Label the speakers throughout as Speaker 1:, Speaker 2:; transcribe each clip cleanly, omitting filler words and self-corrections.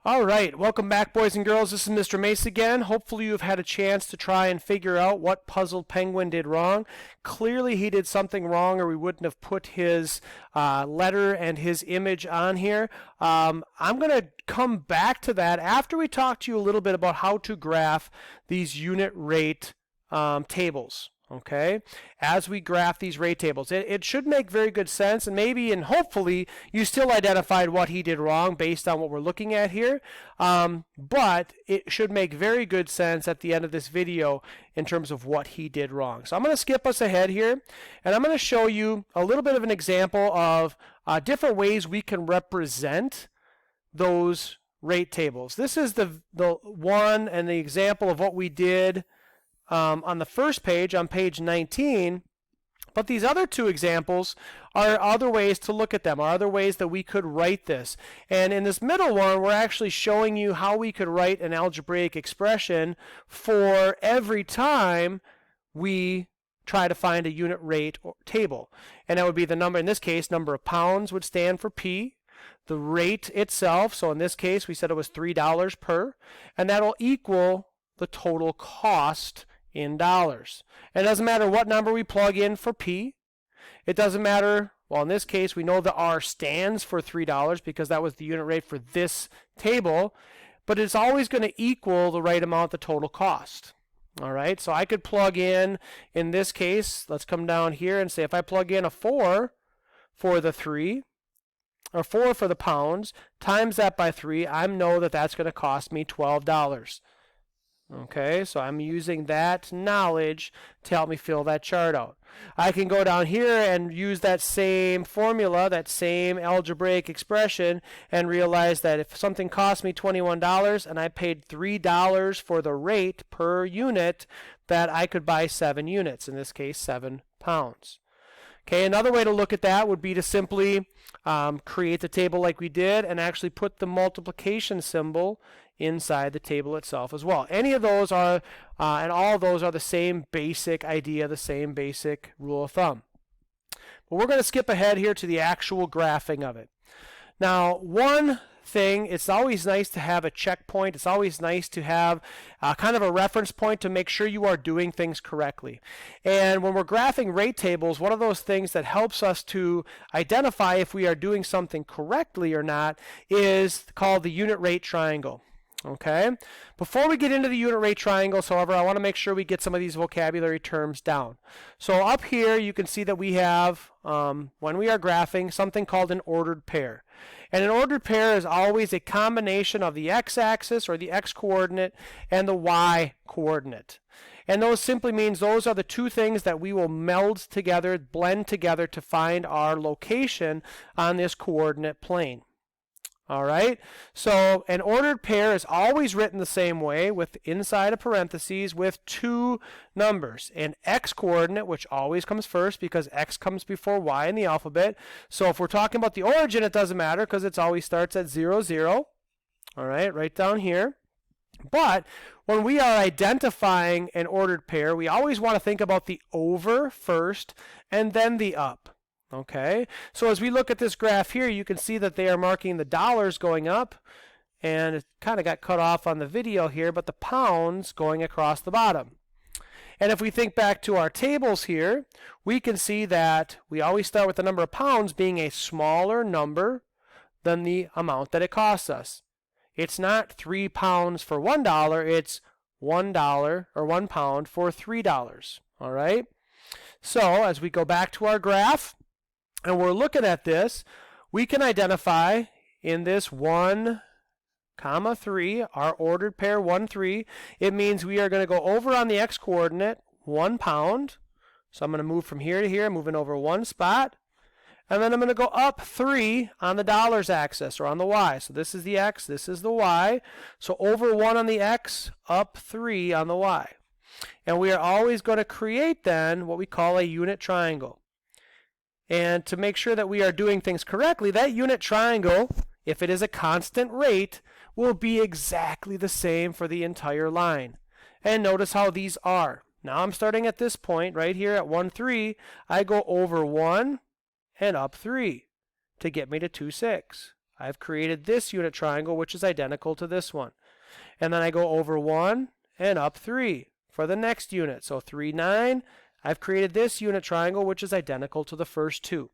Speaker 1: All right, welcome back, boys and girls. This is Mr. Mace again. Hopefully you've had a chance to try and figure out what Puzzled Penguin did wrong. Clearly he did something wrong or we wouldn't have put his letter and his image on here. I'm going to come back to that after we talk to you a little bit about how to graph these unit rate tables. Okay, as we graph these rate tables, it should make very good sense, and maybe and hopefully you still identified what he did wrong based on what we're looking at here, but it should make very good sense at the end of this video in terms of what he did wrong. So I'm going to skip us ahead here, and I'm going to show you a little bit of an example of different ways we can represent those rate tables. This is the one and the example of what we did on the first page, on page 19, but these other two examples are other ways to look at them, are other ways that we could write this. And in this middle one, we're actually showing you how we could write an algebraic expression for every time we try to find a unit rate table. And that would be the number, in this case, number of pounds would stand for P. The rate itself, so in this case, we said it was $3 per, and that'll equal the total cost in dollars. It doesn't matter what number we plug in for P. It doesn't matter, well, in this case, we know the R stands for $3 because that was the unit rate for this table, but it's always going to equal the right amount, the total cost. All right, so I could plug in this case, let's come down here and say if I plug in a 4 for the 3, or 4 for the pounds, times that by 3, I know that that's going to cost me $12. Okay, so I'm using that knowledge to help me fill that chart out. I can go down here and use that same formula, that same algebraic expression, and realize that if something cost me $21 and I paid $3 for the rate per unit, that I could buy 7 units, in this case 7 pounds. Okay, another way to look at that would be to simply create the table like we did and actually put the multiplication symbol inside the table itself as well. Any of those are, and all of those are the same basic idea, the same basic rule of thumb. But we're going to skip ahead here to the actual graphing of it. Now, one thing, it's always nice to have a checkpoint. It's always nice to have kind of a reference point to make sure you are doing things correctly. And when we're graphing rate tables, one of those things that helps us to identify if we are doing something correctly or not is called the unit rate triangle. Okay, before we get into the unit rate triangles, however, I want to make sure we get some of these vocabulary terms down. So up here you can see that we have, when we are graphing, something called an ordered pair. And an ordered pair is always a combination of the x-axis or the x-coordinate and the y-coordinate. And those simply means those are the two things that we will meld together, blend together to find our location on this coordinate plane. All right, so an ordered pair is always written the same way, with inside of parentheses with two numbers, an x-coordinate, which always comes first because x comes before y in the alphabet. So if we're talking about the origin, it doesn't matter because it always starts at 0, 0. All right, right down here. But when we are identifying an ordered pair, we always want to think about the over first and then the up. Okay, so as we look at this graph here, you can see that they are marking the dollars going up, and it kind of got cut off on the video here, but the pounds going across the bottom. And if we think back to our tables here, we can see that we always start with the number of pounds being a smaller number than the amount that it costs us. It's not 3 pounds for $1, it's $1 or 1 pound for $3. All right, so as we go back to our graph, and we're looking at this, we can identify in this 1, 3, our ordered pair 1, 3, it means we are going to go over on the x-coordinate 1 pound. So I'm going to move from here to here, moving over one spot. And then I'm going to go up 3 on the dollars axis, or on the y. So this is the x, this is the y. So over 1 on the x, up 3 on the y. And we are always going to create then what we call a unit triangle. And to make sure that we are doing things correctly, that unit triangle, if it is a constant rate, will be exactly the same for the entire line. And notice how these are. Now I'm starting at this point right here at 1, 3. I go over 1 and up 3 to get me to 2, 6. I've created this unit triangle, which is identical to this one. And then I go over 1 and up 3 for the next unit. So 3, 9. I've created this unit triangle, which is identical to the first two.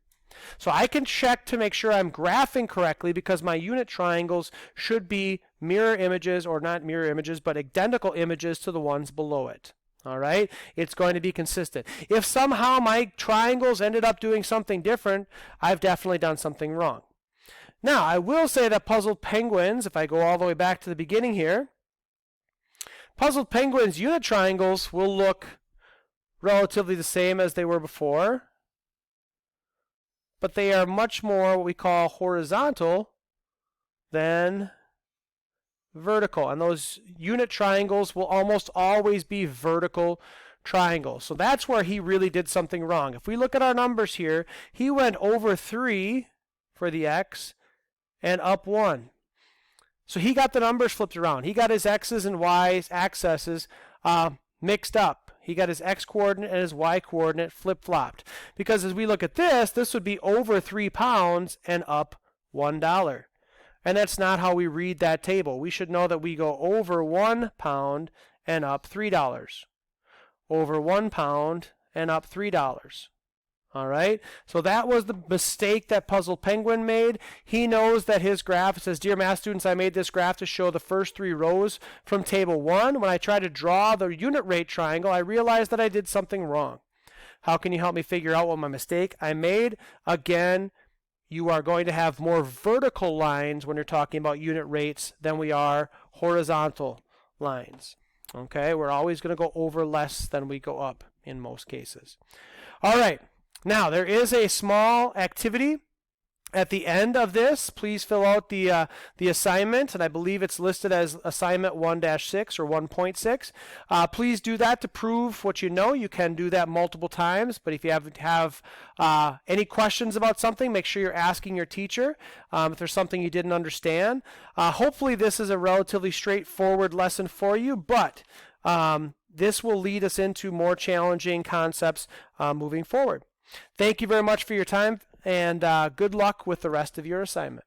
Speaker 1: So I can check to make sure I'm graphing correctly because my unit triangles should be mirror images, or not mirror images, but identical images to the ones below it. All right? It's going to be consistent. If somehow my triangles ended up doing something different, I've definitely done something wrong. Now, I will say that Puzzled Penguins, if I go all the way back to the beginning here, Puzzled Penguins unit triangles will look relatively the same as they were before, but they are much more what we call horizontal than vertical. And those unit triangles will almost always be vertical triangles. So that's where he really did something wrong. If we look at our numbers here, he went over 3 for the x and up 1. So he got the numbers flipped around. He got his x's and y's axes mixed up. He got his x coordinate and his y coordinate flip-flopped. Because as we look at this, this would be over 3 pounds and up $1. And that's not how we read that table. We should know that we go over 1 pound and up $3. Over 1 pound and up $3. All right, so that was the mistake that Puzzled Penguin made. He knows that his graph, it says, "Dear math students, I made this graph to show the first 3 rows from table 1. When I tried to draw the unit rate triangle, I realized that I did something wrong. How can you help me figure out what my mistake I made?" Again, you are going to have more vertical lines when you're talking about unit rates than we are horizontal lines. Okay, we're always going to go over less than we go up in most cases. All right. Now, there is a small activity at the end of this. Please fill out the assignment, and I believe it's listed as assignment 1-6 or 1.6. Please do that to prove what you know. You can do that multiple times, but if you have any questions about something, make sure you're asking your teacher if there's something you didn't understand. Hopefully this is a relatively straightforward lesson for you, but this will lead us into more challenging concepts moving forward. Thank you very much for your time, and good luck with the rest of your assignment.